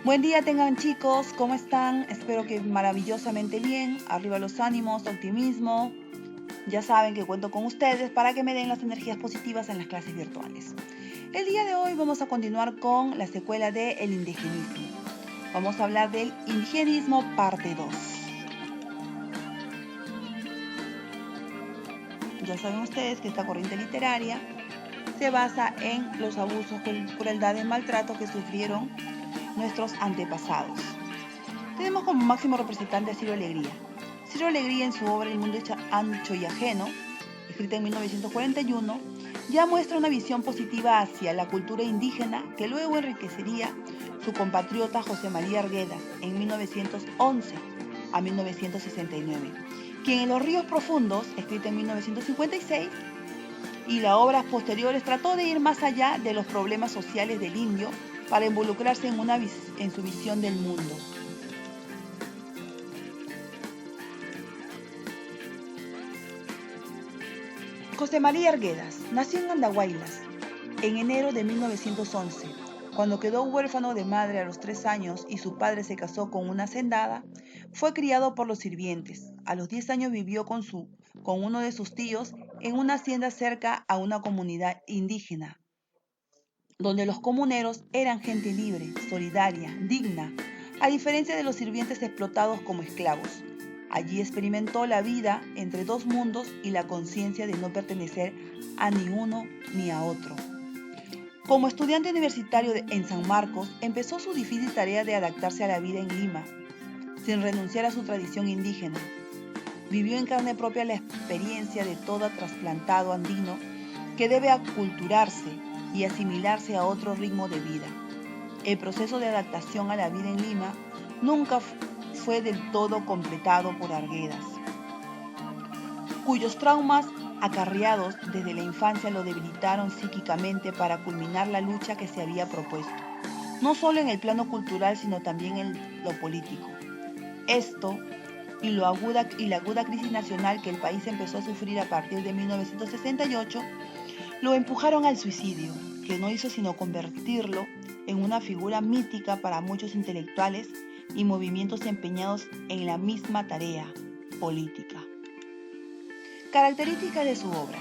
Buen día tengan chicos, ¿cómo están? Espero que maravillosamente bien. Arriba los ánimos, optimismo. Ya saben que cuento con ustedes para que me den las energías positivas en las clases virtuales. El día de hoy vamos a continuar con la secuela de El indigenismo. Vamos a hablar del indigenismo parte 2. Ya saben ustedes que esta corriente literaria se basa en los abusos, crueldades, maltratos que sufrieron nuestros antepasados. Tenemos como máximo representante a Ciro Alegría. Ciro Alegría, en su obra El mundo ancho y ajeno, escrita en 1941, ya muestra una visión positiva hacia la cultura indígena que luego enriquecería su compatriota José María Arguedas en 1911 a 1969, quien en Los ríos profundos, escrita en 1956, y las obras posteriores trató de ir más allá de los problemas sociales del indio para involucrarse en su visión del mundo. José María Arguedas nació en Andahuaylas en enero de 1911. Cuando quedó huérfano de madre a los 3 años y su padre se casó con una hacendada, fue criado por los sirvientes. A los 10 años vivió con uno de sus tíos en una hacienda cerca a una comunidad indígena, donde los comuneros eran gente libre, solidaria, digna, a diferencia de los sirvientes explotados como esclavos. Allí experimentó la vida entre dos mundos y la conciencia de no pertenecer a ni uno ni a otro. Como estudiante universitario en San Marcos, empezó su difícil tarea de adaptarse a la vida en Lima, sin renunciar a su tradición indígena. Vivió en carne propia la experiencia de todo trasplantado andino que debe aculturarse y asimilarse a otro ritmo de vida. El proceso de adaptación a la vida en Lima nunca fue del todo completado por Arguedas, cuyos traumas acarreados desde la infancia lo debilitaron psíquicamente para culminar la lucha que se había propuesto, no solo en el plano cultural sino también en lo político. Esto y la aguda crisis nacional que el país empezó a sufrir a partir de 1968 lo empujaron al suicidio, que no hizo sino convertirlo en una figura mítica para muchos intelectuales y movimientos empeñados en la misma tarea política. Características de su obra.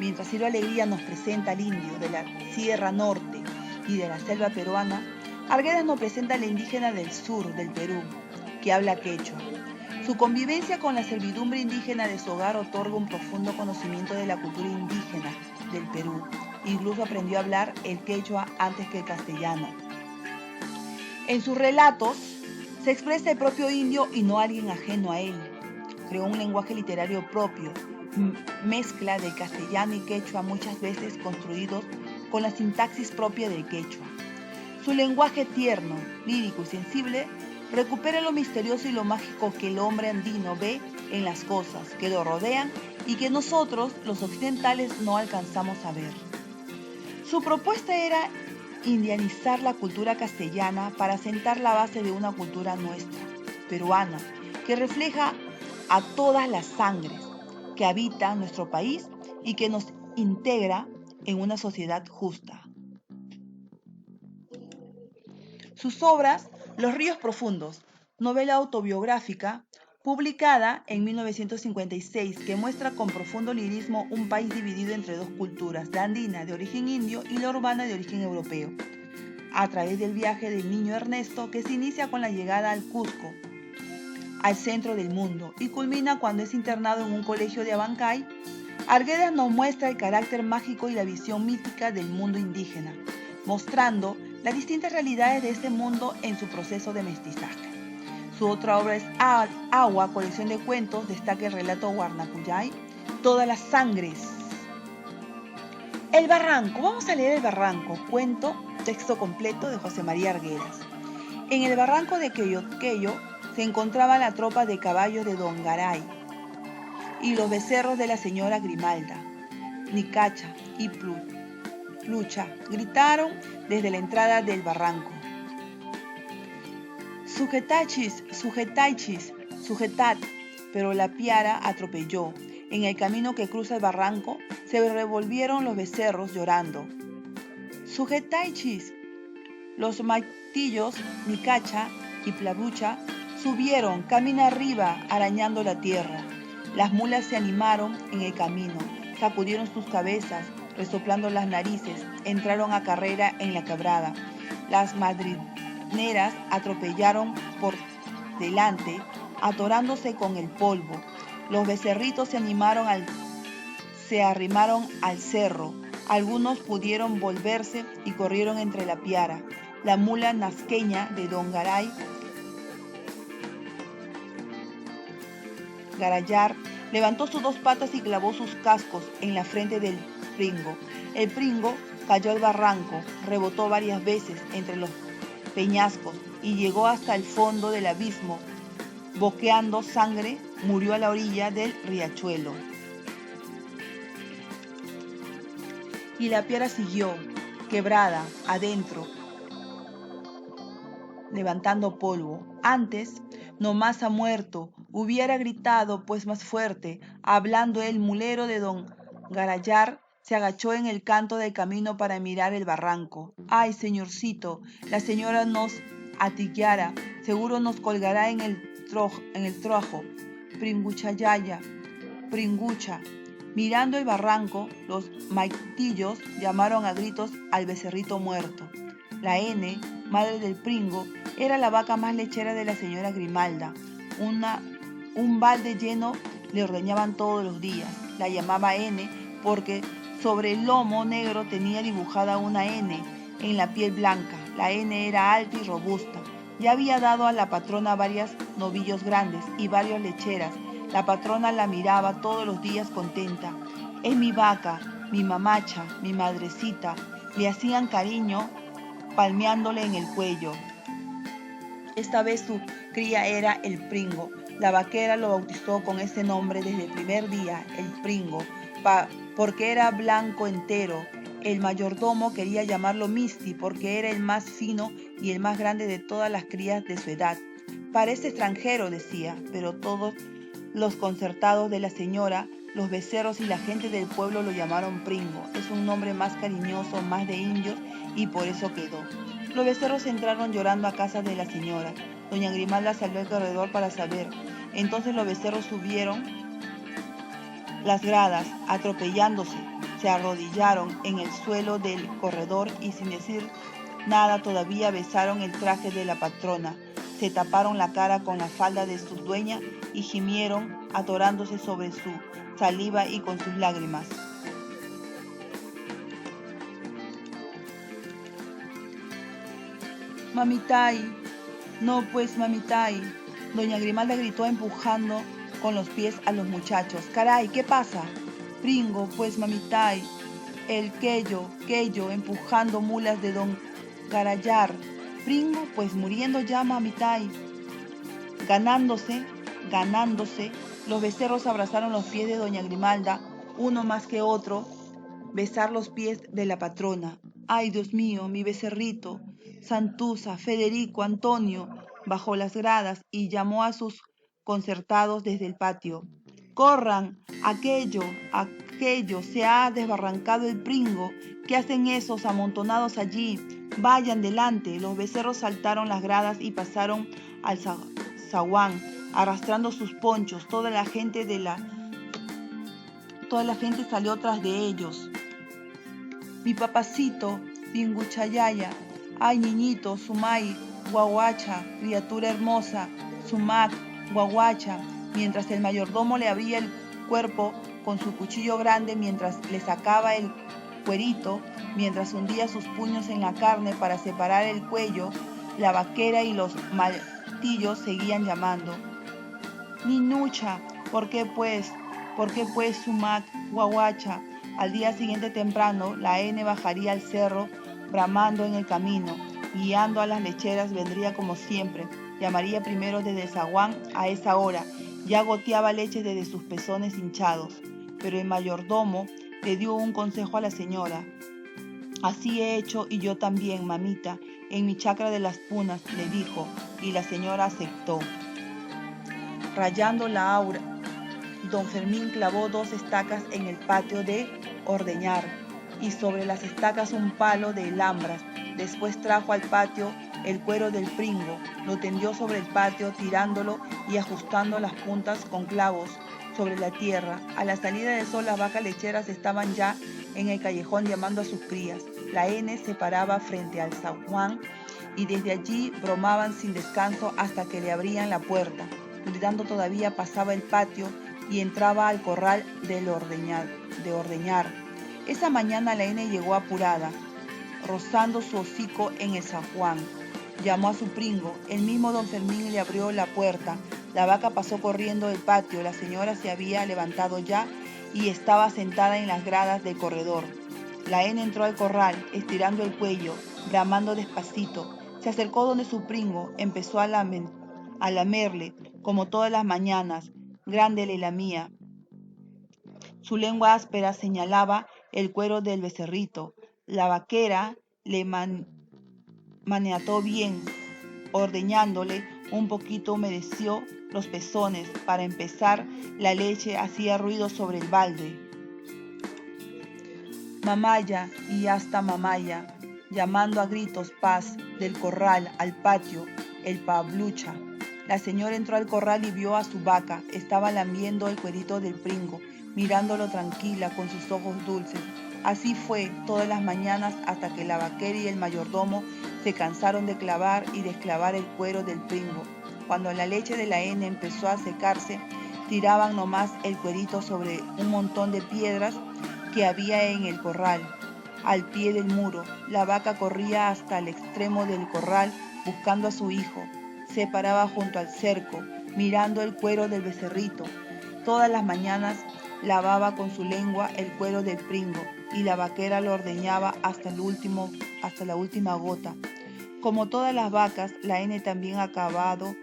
Mientras Ciro Alegría nos presenta al indio de la Sierra Norte y de la selva peruana, Arguedas nos presenta al indígena del sur del Perú, que habla quechua. Su convivencia con la servidumbre indígena de su hogar otorga un profundo conocimiento de la cultura indígena del Perú. Incluso aprendió a hablar el quechua antes que el castellano. En sus relatos se expresa el propio indio y no alguien ajeno a él. Creó un lenguaje literario propio, mezcla de castellano y quechua muchas veces construidos con la sintaxis propia del quechua. Su lenguaje tierno, lírico y sensible recupera lo misterioso y lo mágico que el hombre andino ve en las cosas que lo rodean y que nosotros, los occidentales, no alcanzamos a ver. Su propuesta era indianizar la cultura castellana para sentar la base de una cultura nuestra, peruana, que refleja a todas las sangres que habitan nuestro país y que nos integra en una sociedad justa. Sus obras, Los ríos profundos, novela autobiográfica publicada en 1956 que muestra con profundo lirismo un país dividido entre dos culturas, la andina de origen indio y la urbana de origen europeo, a través del viaje del niño Ernesto que se inicia con la llegada al Cusco, al centro del mundo, y culmina cuando es internado en un colegio de Abancay. Arguedas nos muestra el carácter mágico y la visión mítica del mundo indígena, mostrando las distintas realidades de este mundo en su proceso de mestizaje. Su otra obra es Agua, colección de cuentos, destaca el relato Guarnacuyay, Todas las sangres. El Barranco, vamos a leer El Barranco, cuento, texto completo de José María Arguedas. En el barranco de Queyoqueyo se encontraba la tropa de caballos de Don Garay y los becerros de la señora Grimalda. Nicacha y Plucha gritaron desde la entrada del barranco. Sujetachis, sujetaichis, sujetad, pero la piara atropelló. En el camino que cruza el barranco se revolvieron los becerros llorando. Sujetaichis, Los maitillos, Nicacha y Plavucha, subieron camino arriba arañando la tierra. Las mulas se animaron en el camino, sacudieron sus cabezas, resoplando las narices, entraron a carrera en la quebrada. Las madrineras atropellaron por delante, atorándose con el polvo. Los becerritos se arrimaron al cerro. Algunos pudieron volverse y corrieron entre la piara. La mula nazqueña de don Garayar levantó sus dos patas y clavó sus cascos en la frente del pringo. El pringo cayó al barranco, rebotó varias veces entre los peñascos y llegó hasta el fondo del abismo. Boqueando sangre, murió a la orilla del riachuelo. Y la piara siguió, quebrada, adentro, levantando polvo. Antes, no más ha muerto, hubiera gritado pues más fuerte. Hablando el mulero de don Garayar, se agachó en el canto del camino para mirar el barranco. Ay, señorcito, la señora nos atillara, seguro nos colgará en el trojo. Pringuchayaya, pringucha. Mirando el barranco, los maitillos llamaron a gritos al becerrito muerto. La N, madre del pringo, era la vaca más lechera de la señora Grimalda. Un balde lleno le ordeñaban todos los días. La llamaba N porque sobre el lomo negro tenía dibujada una N en la piel blanca. La N era alta y robusta. Ya había dado a la patrona varios novillos grandes y varias lecheras. La patrona la miraba todos los días contenta. Es mi vaca, mi mamacha, mi madrecita. Le hacían cariño palmeándole en el cuello. Esta vez su cría era el pringo. La vaquera lo bautizó con ese nombre desde el primer día, el pringo, porque era blanco entero. El mayordomo quería llamarlo Misti porque era el más fino y el más grande de todas las crías de su edad. Parece extranjero, decía, pero todos los concertados de la señora, los becerros y la gente del pueblo lo llamaron pringo. Es un nombre más cariñoso, más de indios, y por eso quedó. Los becerros entraron llorando a casa de la señora. Doña Grimalda salió al corredor para saber. Entonces los becerros subieron las gradas, atropellándose. Se arrodillaron en el suelo del corredor y sin decir nada todavía besaron el traje de la patrona. Se taparon la cara con la falda de su dueña y gimieron, atorándose sobre su saliva y con sus lágrimas. Mamitay, no pues mamitay. Doña Grimalda gritó empujando con los pies a los muchachos. Caray, ¿qué pasa? Pringo, pues mamitay. El queyo, empujando mulas de don Garayar. Pringo, pues muriendo ya mamitay. Ganándose, los becerros abrazaron los pies de doña Grimalda, uno más que otro, besar los pies de la patrona. Ay, Dios mío, mi becerrito. Santuza, Federico, Antonio, bajó las gradas y llamó a sus concertados desde el patio. ¡Corran! Aquello, se ha desbarrancado el pringo. ¿Qué hacen esos amontonados allí? Vayan delante. Los becerros saltaron las gradas y pasaron al zaguán, arrastrando sus ponchos. Toda la gente salió tras de ellos. Mi papacito, Pinguchayaya. Ay, niñito, Sumay, guaguacha, criatura hermosa, Sumac, guaguacha. Mientras el mayordomo le abría el cuerpo con su cuchillo grande, mientras le sacaba el cuerito, mientras hundía sus puños en la carne para separar el cuello, la vaquera y los martillos seguían llamando. Ninucha, ¿por qué pues, Sumac, guaguacha? Al día siguiente temprano, la N bajaría al cerro, bramando en el camino, guiando a las lecheras, vendría como siempre, llamaría primero desde el zaguán a esa hora, ya goteaba leche desde sus pezones hinchados, pero el mayordomo le dio un consejo a la señora. Así he hecho y yo también, mamita, en mi chacra de las Punas, le dijo, y la señora aceptó. Rayando la aura, don Fermín clavó 2 estacas en el patio de ordeñar, y sobre las estacas un palo de alambras. Después trajo al patio el cuero del pringo, lo tendió sobre el patio tirándolo y ajustando las puntas con clavos sobre la tierra. A la salida del sol las vacas lecheras estaban ya en el callejón llamando a sus crías. La N se paraba frente al zaguán y desde allí bromaban sin descanso hasta que le abrían la puerta. Gritando todavía pasaba el patio y entraba al corral de ordeñar. Esa mañana la N llegó apurada, rozando su hocico en el zaguán. Llamó a su pringo. El mismo don Fermín le abrió la puerta. La vaca pasó corriendo el patio. La señora se había levantado ya y estaba sentada en las gradas del corredor. La N entró al corral, estirando el cuello, bramando despacito. Se acercó donde su pringo, empezó a lamerle, como todas las mañanas. Grande le lamía. Su lengua áspera señalaba el cuero del becerrito. La vaquera le maniató bien, ordeñándole un poquito humedeció los pezones. Para empezar, la leche hacía ruido sobre el balde. Mamaya y hasta mamaya, llamando a gritos paz, del corral al patio, el pablucha. La señora entró al corral y vio a su vaca. Estaba lamiendo el cuerito del pringo, mirándolo tranquila con sus ojos dulces. Así fue todas las mañanas hasta que la vaquera y el mayordomo se cansaron de clavar y desclavar el cuero del pringo. Cuando la leche de la N empezó a secarse, tiraban nomás el cuerito sobre un montón de piedras que había en el corral, al pie del muro. La vaca corría hasta el extremo del corral buscando a su hijo. Se paraba junto al cerco, mirando el cuero del becerrito. Todas las mañanas lavaba con su lengua el cuero del pringo y la vaquera lo ordeñaba hasta la última gota. Como todas las vacas, la N también acabado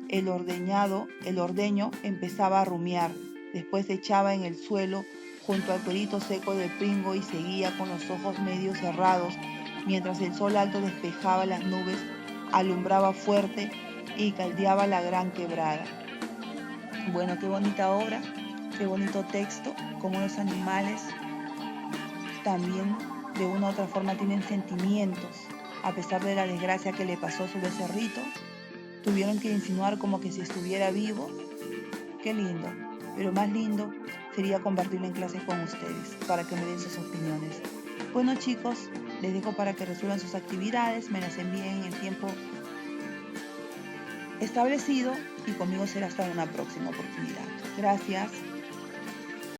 el ordeño empezaba a rumiar. Después se echaba en el suelo junto al cuerito seco del pringo y seguía con los ojos medio cerrados mientras el sol alto despejaba las nubes, alumbraba fuerte y caldeaba la gran quebrada. Bueno, qué bonita obra, qué bonito texto, como los animales también de una u otra forma tienen sentimientos. A pesar de la desgracia que le pasó a su becerrito, tuvieron que insinuar como que si estuviera vivo. Qué lindo, pero más lindo sería compartirlo en clases con ustedes para que me den sus opiniones. Bueno chicos, les dejo para que resuelvan sus actividades, me las envíen en el tiempo establecido y conmigo será hasta una próxima oportunidad. Gracias.